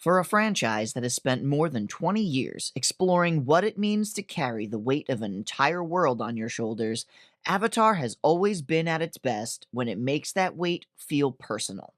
For a franchise that has spent more than 20 years exploring what it means to carry the weight of an entire world on your shoulders, Avatar has always been at its best when it makes that weight feel personal.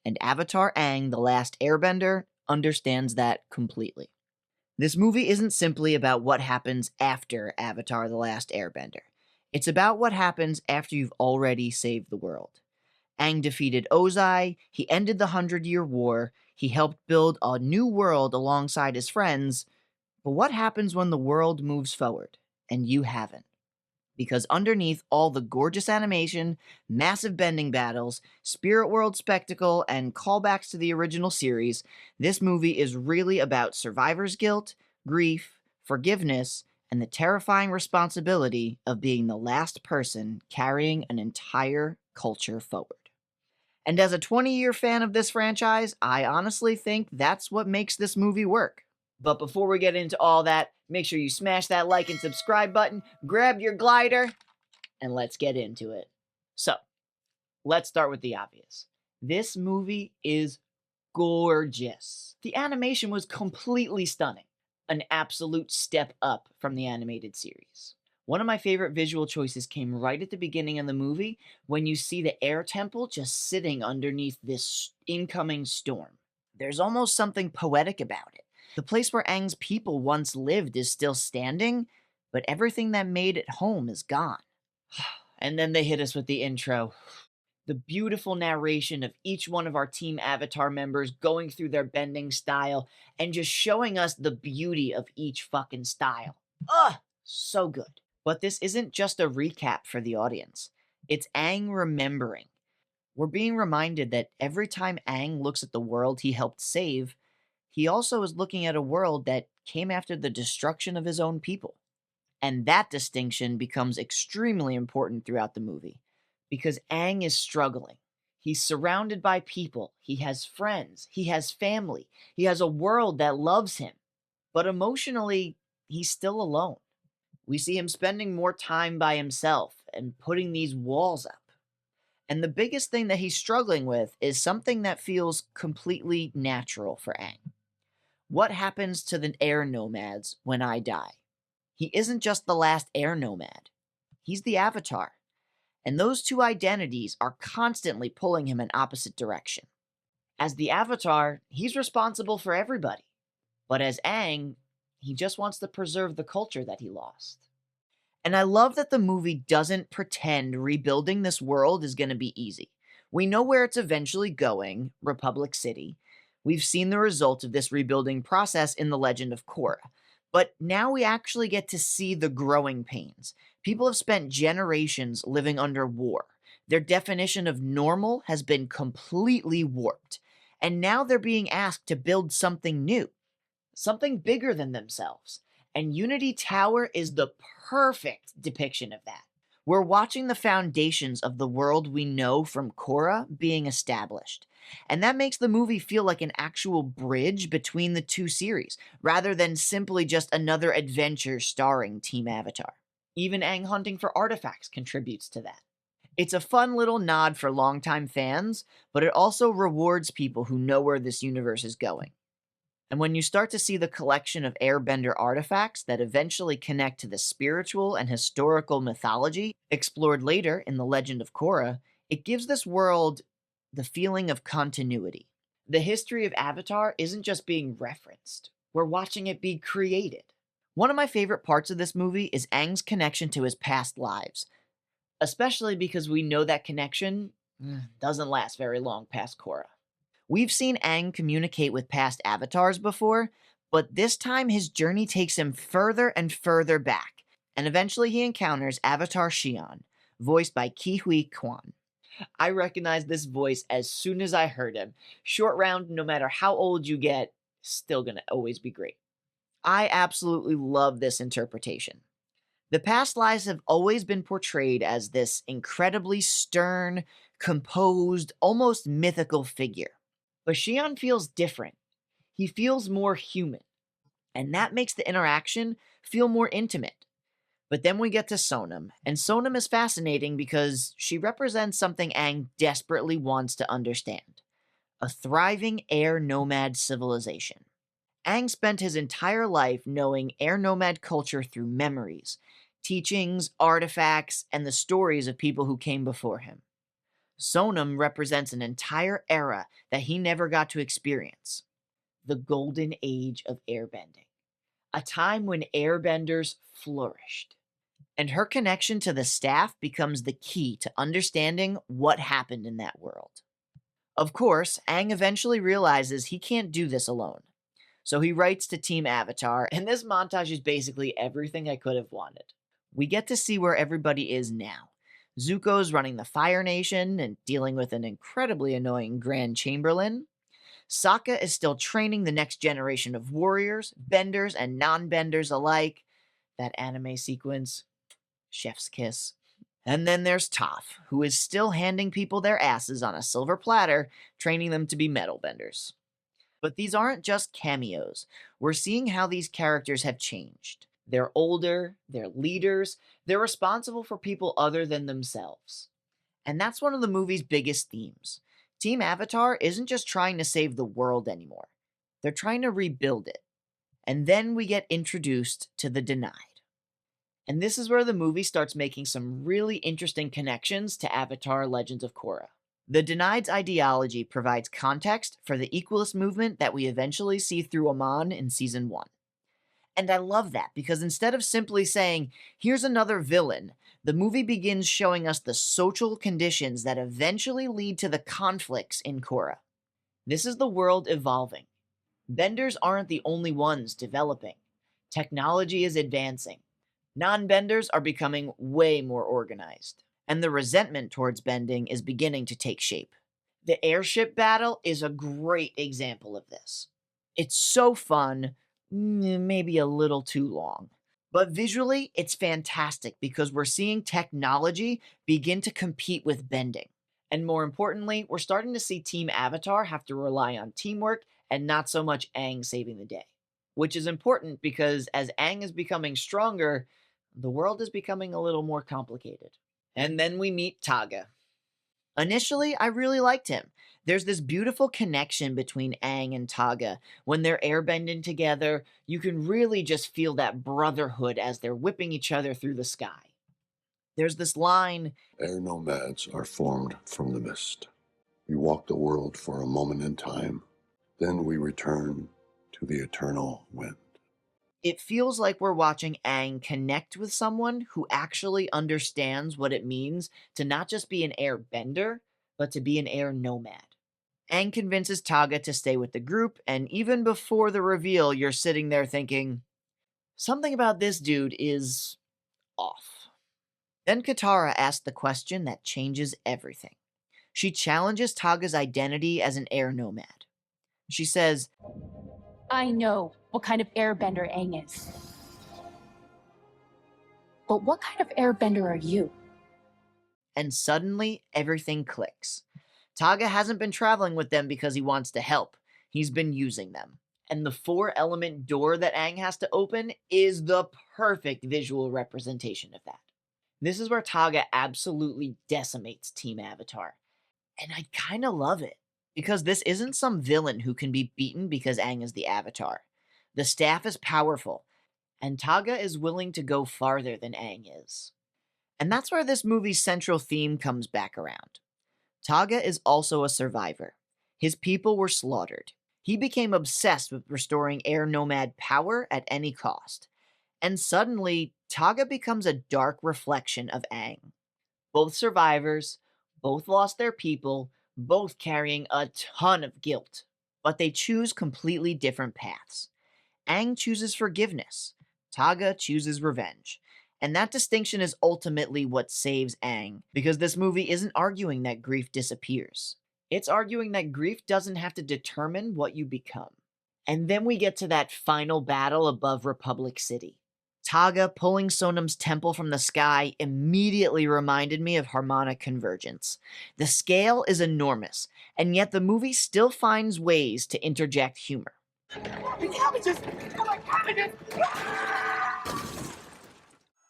And Avatar Aang, The Last Airbender, understands that completely. This movie isn't simply about what happens after Avatar The Last Airbender. It's about what happens after you've already saved the world. Aang defeated Ozai, he ended the 100-Year War, he helped build a new world alongside his friends, but what happens when the world moves forward, and you haven't? Because underneath all the gorgeous animation, massive bending battles, spirit world spectacle, and callbacks to the original series, this movie is really about survivor's guilt, grief, forgiveness, and the terrifying responsibility of being the last person carrying an entire culture forward. And as a 20-year fan of this franchise, I honestly think that's what makes this movie work. But before we get into all that, make sure you smash that like and subscribe button, grab your glider, and let's get into it. So, let's start with the obvious. This movie is gorgeous. The animation was completely stunning. An absolute step up from the animated series. One of my favorite visual choices came right at the beginning of the movie when you see the air temple just sitting underneath this incoming storm. There's almost something poetic about it. The place where Aang's people once lived is still standing, but everything that made it home is gone. And then they hit us with the intro. The beautiful narration of each one of our Team Avatar members going through their bending style and just showing us the beauty of each fucking style. Ugh, so good. But this isn't just a recap for the audience. It's Aang remembering. We're being reminded that every time Aang looks at the world he helped save, he also is looking at a world that came after the destruction of his own people. And that distinction becomes extremely important throughout the movie, because Aang is struggling. He's surrounded by people, he has friends, he has family, he has a world that loves him. But emotionally, he's still alone. We see him spending more time by himself and putting these walls up. And the biggest thing that he's struggling with is something that feels completely natural for Aang. What happens to the Air Nomads when I die? He isn't just the last Air Nomad. He's the Avatar. And those two identities are constantly pulling him in opposite direction. As the Avatar, he's responsible for everybody. But as Aang, he just wants to preserve the culture that he lost. And I love that the movie doesn't pretend rebuilding this world is going to be easy. We know where it's eventually going, Republic City. We've seen the result of this rebuilding process in The Legend of Korra. But now we actually get to see the growing pains. People have spent generations living under war. Their definition of normal has been completely warped. And now they're being asked to build something new. Something bigger than themselves. And Unity Tower is the perfect depiction of that. We're watching the foundations of the world we know from Korra being established. And that makes the movie feel like an actual bridge between the two series, rather than simply just another adventure starring Team Avatar. Even Aang hunting for artifacts contributes to that. It's a fun little nod for longtime fans, but it also rewards people who know where this universe is going. And when you start to see the collection of airbender artifacts that eventually connect to the spiritual and historical mythology explored later in The Legend of Korra, it gives this world the feeling of continuity. The history of Avatar isn't just being referenced. We're watching it be created. One of my favorite parts of this movie is Aang's connection to his past lives, especially because we know that connection doesn't last very long past Korra. We've seen Aang communicate with past avatars before, but this time his journey takes him further and further back, and eventually he encounters Avatar Xi'an, voiced by Ke Huy Quan. I recognized this voice as soon as I heard him. Short round, no matter how old you get, still gonna always be great. I absolutely love this interpretation. The past lives have always been portrayed as this incredibly stern, composed, almost mythical figure. But Xi'an feels different. He feels more human. And that makes the interaction feel more intimate. But then we get to Sonam, and Sonam is fascinating because she represents something Aang desperately wants to understand. a thriving Air Nomad civilization. Aang spent his entire life knowing Air Nomad culture through memories, teachings, artifacts, and the stories of people who came before him. Sonam represents an entire era that he never got to experience, the golden age of airbending, a time when airbenders flourished. And her connection to the staff becomes the key to understanding what happened in that world. Of course, Aang eventually realizes he can't do this alone. So he writes to Team Avatar, and this montage is basically everything I could have wanted. We get to see where everybody is now. Zuko's running the Fire Nation and dealing with an incredibly annoying Grand Chamberlain. Sokka is still training the next generation of warriors, benders and non-benders alike. That anime sequence, chef's kiss. And then there's Toph, who is still handing people their asses on a silver platter, training them to be metal benders. But these aren't just cameos. We're seeing how these characters have changed. They're older, they're leaders, they're responsible for people other than themselves. And that's one of the movie's biggest themes. Team Avatar isn't just trying to save the world anymore. They're trying to rebuild it. And then we get introduced to the Denied. And this is where the movie starts making some really interesting connections to Avatar Legends of Korra. The Denied's ideology provides context for the Equalist movement that we eventually see through Amon in Season 1. And I love that, because instead of simply saying, here's another villain, the movie begins showing us the social conditions that eventually lead to the conflicts in Korra. This is the world evolving. Benders aren't the only ones developing. Technology is advancing. Non-benders are becoming way more organized. And the resentment towards bending is beginning to take shape. The airship battle is a great example of this. It's so fun, maybe a little too long. But visually, it's fantastic because we're seeing technology begin to compete with bending. And more importantly, we're starting to see Team Avatar have to rely on teamwork and not so much Aang saving the day. Which is important because as Aang is becoming stronger, the world is becoming a little more complicated. And then we meet Taga. Initially, I really liked him. There's this beautiful connection between Aang and Taga. When they're airbending together, you can really just feel that brotherhood as they're whipping each other through the sky. There's this line, Air Nomads are formed from the mist. We walk the world for a moment in time, then we return to the eternal wind. It feels like we're watching Aang connect with someone who actually understands what it means to not just be an airbender, but to be an air nomad. Aang convinces Taga to stay with the group, and even before the reveal, you're sitting there thinking, something about this dude is off. Then Katara asks the question that changes everything. She challenges Taga's identity as an air nomad. She says, I know what kind of airbender Aang is. But what kind of airbender are you? and suddenly everything clicks. Taga hasn't been traveling with them because he wants to help. He's been using them. And the 4-element door that Aang has to open is the perfect visual representation of that. This is where Taga absolutely decimates Team Avatar. And I kind of love it. Because this isn't some villain who can be beaten because Aang is the Avatar. The staff is powerful, and Taga is willing to go farther than Aang is. And that's where this movie's central theme comes back around. Taga is also a survivor. His people were slaughtered. He became obsessed with restoring Air Nomad power at any cost. And suddenly, Taga becomes a dark reflection of Aang. Both survivors, both lost their people, both carrying a ton of guilt. But they choose completely different paths. Aang chooses forgiveness. Taga chooses revenge. And that distinction is ultimately what saves Aang, because this movie isn't arguing that grief disappears. It's arguing that grief doesn't have to determine what you become. And then we get to that final battle above Republic City. Taga pulling Sonam's temple from the sky immediately reminded me of harmonic convergence. The scale is enormous, and yet the movie still finds ways to interject humor. My cabbages! My cabbages!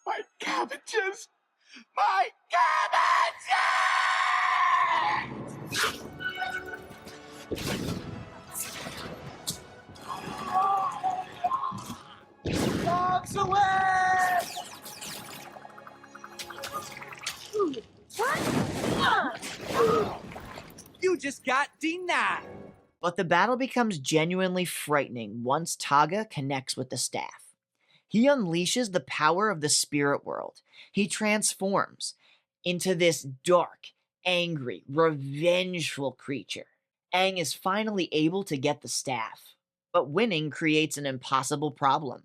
My cabbages! My cabbages! Dogs away! You just got denied. But the battle becomes genuinely frightening once Taga connects with the staff. He unleashes the power of the spirit world. He transforms into this dark, angry, revengeful creature. Aang is finally able to get the staff, but winning creates an impossible problem,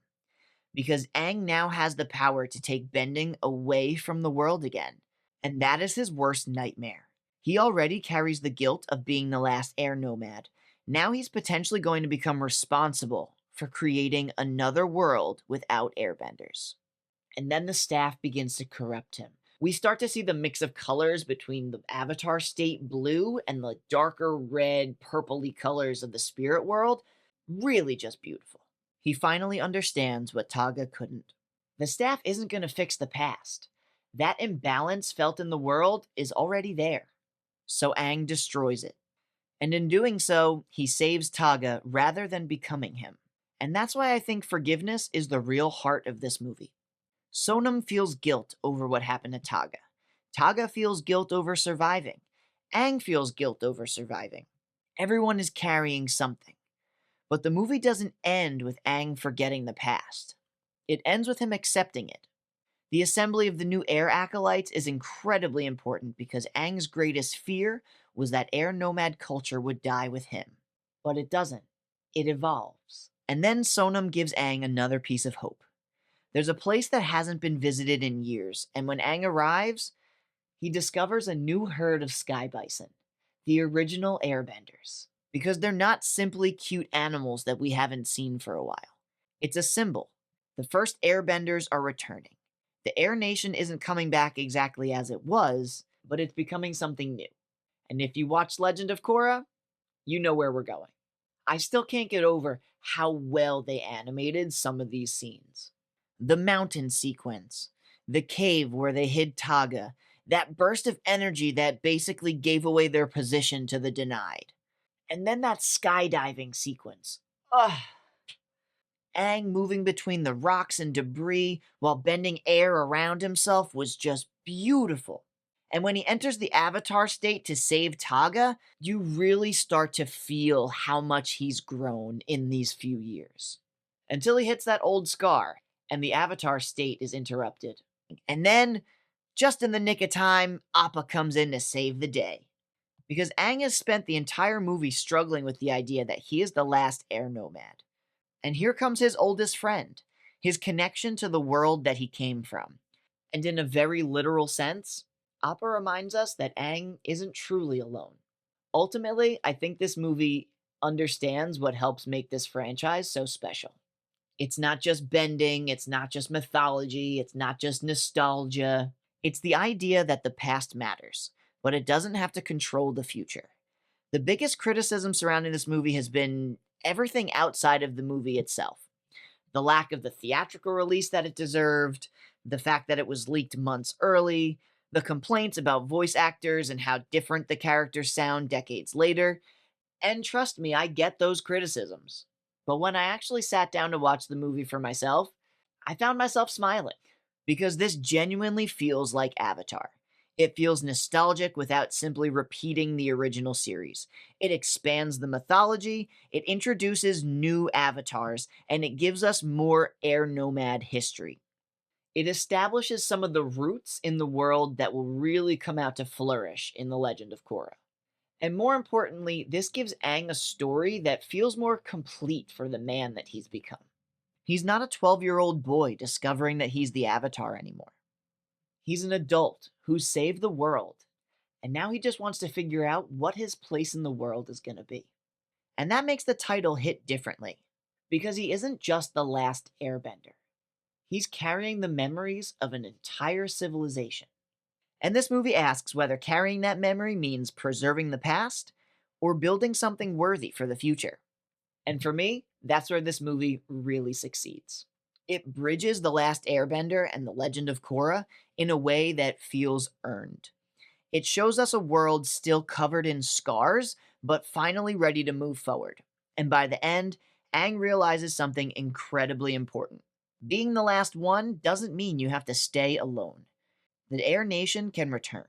because Aang now has the power to take bending away from the world again, and that is his worst nightmare. He already carries the guilt of being the last Air Nomad. Now he's potentially going to become responsible for creating another world without airbenders. And then the staff begins to corrupt him. We start to see the mix of colors between the Avatar state blue and the darker red, purpley colors of the spirit world. Really just beautiful. He finally understands what Taga couldn't. The staff isn't going to fix the past. That imbalance felt in the world is already there. So Aang destroys it. And in doing so, he saves Taga rather than becoming him. And that's why I think forgiveness is the real heart of this movie. Sonam feels guilt over what happened to Taga. Taga feels guilt over surviving. Aang feels guilt over surviving. Everyone is carrying something. But the movie doesn't end with Aang forgetting the past. It ends with him accepting it. The assembly of the new Air Acolytes is incredibly important because Aang's greatest fear was that Air Nomad culture would die with him. But it doesn't. It evolves. And then Sonam gives Aang another piece of hope. There's a place that hasn't been visited in years, and when Aang arrives, he discovers a new herd of sky bison, the original airbenders, because they're not simply cute animals that we haven't seen for a while. It's a symbol. The first airbenders are returning. The Air Nation isn't coming back exactly as it was, but it's becoming something new. And if you watch Legend of Korra, you know where we're going. I still can't get over how well they animated some of these scenes. The mountain sequence, the cave where they hid Taga, that burst of energy that basically gave away their position to the denied. And then that skydiving sequence. Ugh. Aang moving between the rocks and debris while bending air around himself was just beautiful. And when he enters the Avatar state to save Taga, you really start to feel how much he's grown in these few years. Until he hits that old scar, and the Avatar state is interrupted. And then, just in the nick of time, Appa comes in to save the day. Because Aang has spent the entire movie struggling with the idea that he is the last Air Nomad. And here comes his oldest friend, his connection to the world that he came from. And in a very literal sense, Appa reminds us that Aang isn't truly alone. Ultimately, I think this movie understands what helps make this franchise so special. It's not just bending, it's not just mythology, it's not just nostalgia. It's the idea that the past matters, but it doesn't have to control the future. The biggest criticism surrounding this movie has been everything outside of the movie itself. The lack of the theatrical release that it deserved, the fact that it was leaked months early, the complaints about voice actors and how different the characters sound decades later. And trust me, I get those criticisms. But when I actually sat down to watch the movie for myself, I found myself smiling. Because this genuinely feels like Avatar. It feels nostalgic without simply repeating the original series. It expands the mythology, it introduces new avatars, and it gives us more Air Nomad history. It establishes some of the roots in the world that will really come out to flourish in The Legend of Korra. And more importantly, this gives Aang a story that feels more complete for the man that he's become. He's not a 12-year-old boy discovering that he's the Avatar anymore. He's an adult who's saved the world, and now he just wants to figure out what his place in the world is going to be. And that makes the title hit differently, because he isn't just the last airbender. He's carrying the memories of an entire civilization. And this movie asks whether carrying that memory means preserving the past or building something worthy for the future. And for me, that's where this movie really succeeds. It bridges The Last Airbender and The Legend of Korra in a way that feels earned. It shows us a world still covered in scars, but finally ready to move forward. And by the end, Aang realizes something incredibly important. Being the last one doesn't mean you have to stay alone. The Air Nation can return.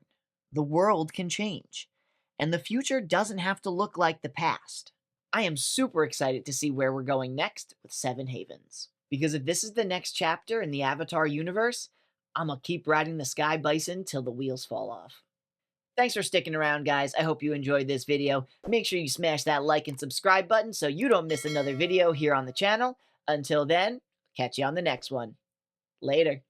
The world can change. And the future doesn't have to look like the past. I am super excited to see where we're going next with Seven Havens. Because if this is the next chapter in the Avatar universe, I'm gonna keep riding the Sky Bison till the wheels fall off. Thanks for sticking around, guys. I hope you enjoyed this video. Make sure you smash that like and subscribe button so you don't miss another video here on the channel. Until then, catch you on the next one. Later.